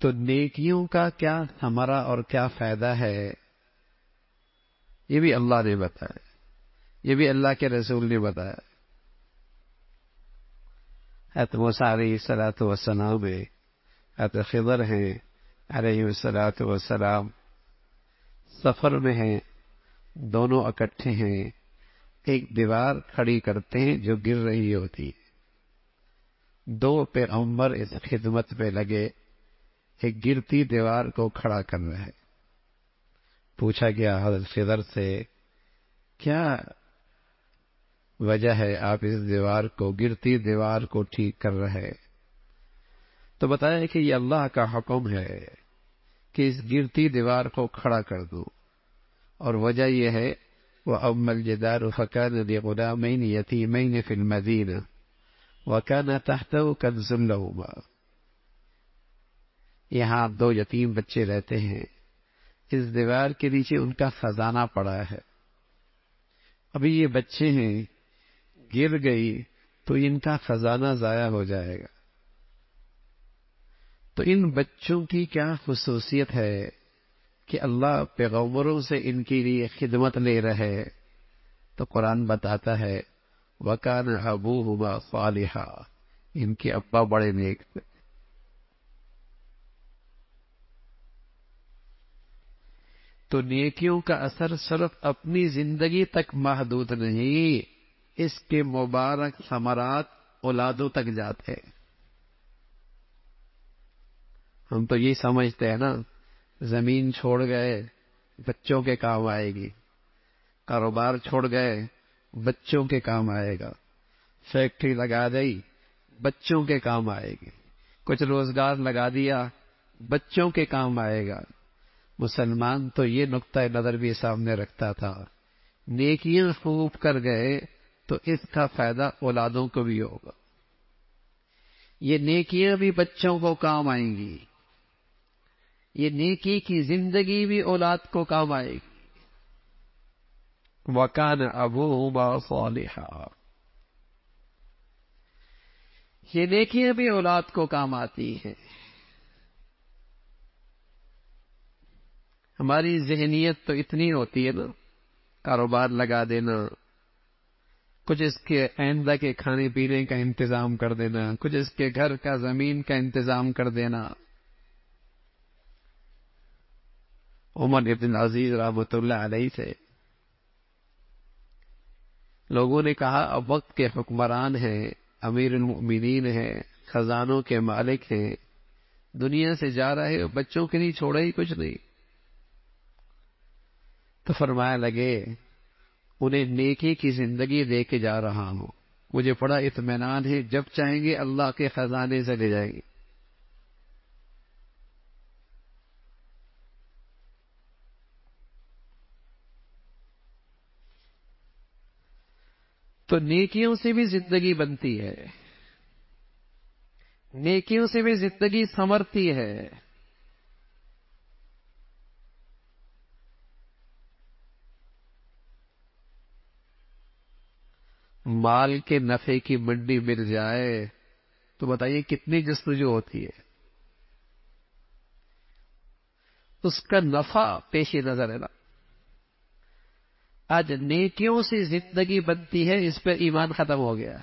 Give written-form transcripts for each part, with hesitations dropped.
تو نیکیوں کا کیا ثمرہ اور کیا فائدہ ہے، یہ بھی اللہ نے بتایا، یہ بھی اللہ کے رسول نے بتایا۔ حضرت موسیٰ علیہ الصلوۃ والسلام ہے، حضرت خضر ہیں علیہ الصلوۃ والسلام، سفر میں ہیں، دونوں اکٹھے ہیں، ایک دیوار کھڑی کرتے ہیں جو گر رہی ہوتی ہے۔ دو پیغمبر اس خدمت پہ لگے، ایک گرتی دیوار کو کھڑا کر رہے۔ پوچھا گیا حضرت خضر سے، کیا وجہ ہے آپ اس دیوار کو، گرتی دیوار کو ٹھیک کر رہے؟ تو بتایا کہ یہ اللہ کا حکم ہے کہ اس گرتی دیوار کو کھڑا کر دو، اور وجہ یہ ہے وَأَمَّا الْجِدَارُ فَكَانَ لِغُلَامَيْنِ يَتِيمَيْنِ فِي الْمَدِينَةِ وَكَانَ تَحْتَهُ كَنْزٌ لَهُمَا۔ یہاں دو یتیم بچے رہتے ہیں، اس دیوار کے نیچے ان کا خزانہ پڑا ہے، ابھی یہ بچے ہیں، گر گئی تو ان کا خزانہ ضائع ہو جائے گا۔ تو ان بچوں کی کیا خصوصیت ہے کہ اللہ پیغمبروں سے ان کے لیے خدمت لے رہے، تو قرآن بتاتا ہے وَكَانَ أَبُوهُمَا صَالِحًا، ان کے ابا بڑے نیک تھے۔ تو نیکیوں کا اثر صرف اپنی زندگی تک محدود نہیں، اس کے مبارک ثمرات اولادوں تک جاتے ہیں۔ ہم تو یہ سمجھتے ہیں نا، زمین چھوڑ گئے بچوں کے کام آئے گی، کاروبار چھوڑ گئے بچوں کے کام آئے گا، فیکٹری لگا دی بچوں کے کام آئے گی، کچھ روزگار لگا دیا بچوں کے کام آئے گا۔ مسلمان تو یہ نقطہ نظر بھی سامنے رکھتا تھا، نیکیاں خوب کر گئے تو اس کا فائدہ اولادوں کو بھی ہوگا، یہ نیکیاں بھی بچوں کو کام آئیں گی، یہ نیکی کی زندگی بھی اولاد کو کام آئے گی۔ وَكَانَ أَبُوهُمَا صَالِحًا، یہ نیکیاں بھی اولاد کو کام آتی ہیں۔ ہماری ذہنیت تو اتنی ہوتی ہے نا، کاروبار لگا دینا، کچھ اس کے آئندہ کے کھانے پینے کا انتظام کر دینا، کچھ اس کے گھر کا زمین کا انتظام کر دینا۔ عمر ابن عزیز رحمۃ اللہ علیہ سے لوگوں نے کہا اب وقت کے حکمران ہیں، امیر المؤمنین ہیں، خزانوں کے مالک ہیں، دنیا سے جا رہے ہو، بچوں کے لیے چھوڑا ہی کچھ نہیں۔ تو فرمایا لگے انہیں نیکی کی زندگی دے کے جا رہا ہوں، مجھے بڑا اطمینان ہے جب چاہیں گے اللہ کے خزانے سے لے جائیں گے۔ تو نیکیوں سے بھی زندگی بنتی ہے، نیکیوں سے بھی زندگی سنورتی ہے۔ مال کے نفع کی منڈی مل جائے تو بتائیے کتنی جستجو ہوتی ہے، اس کا نفع پیش نظر ہے نا۔ آج نیکیوں سے زندگی بنتی ہے، اس پر ایمان ختم ہو گیا،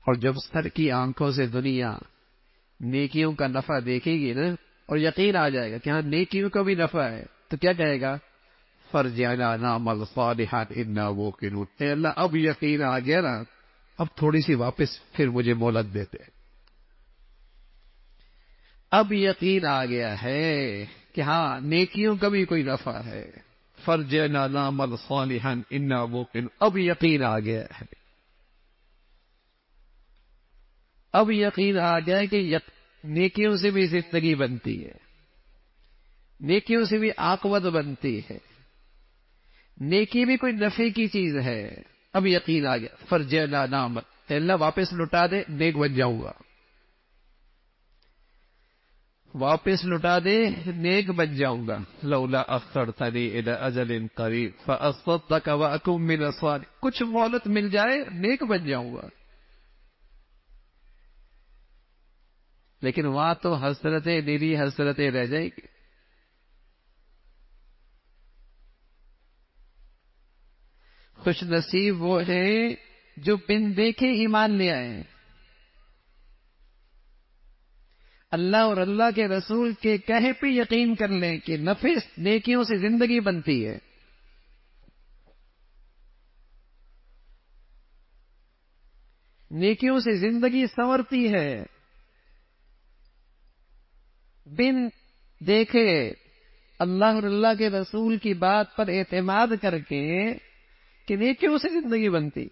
اور جب سر کی آنکھوں سے دنیا نیکیوں کا نفع دیکھے گی نا، اور یقین آ جائے گا کہ ہاں نیکیوں کا بھی نفع ہے، تو کیا کہے گا فَارْجِعْنَا نَعْمَلْ صَالِحًا إِنَّا مُوقِنُونَ، اے اللہ اب یقین آ گیا نا، اب تھوڑی سی واپس پھر مجھے مہلت دیتے، اب یقین آ گیا ہے کہ ہاں نیکیوں کا بھی کوئی نفع ہے۔ فَارْجِعْنَا نَعْمَلْ صَالِحًا إِنَّا مُوقِنُونَ، اب یقین آ گیا ہے، اب یقین آ گیا ہے کہ نیکیوں سے بھی زندگی بنتی ہے، نیکیوں سے بھی عاقبت بنتی ہے، نیکی بھی کوئی نفع کی چیز ہے۔ اب یقین آ گیا، فَارْجِعْنَا نَعْمَلْ، اے اللہ واپس لوٹا دے، نیک بن جاؤں گا، واپس لوٹا دے نیک بن جاؤں گا۔ لولا اخرتنی الی اجل قریب فاصدق واکن من الصالحین، کچھ مہلت مل جائے نیک بن جاؤں گا۔ لیکن وہاں تو حسرتیں نیری حسرتیں رہ جائیں گی. خوش نصیب وہ ہیں جو بن دیکھے ایمان لے آئے ہیں. اللہ اور اللہ کے رسول کے کہے پہ یقین کر لیں کہ نفس نیکیوں سے زندگی بنتی ہے. نیکیوں سے زندگی سنورتی ہے. بن دیکھے اللہ اور اللہ کے رسول کی بات پر اعتماد کر کے کہ نیکیوں سے زندگی بنتی.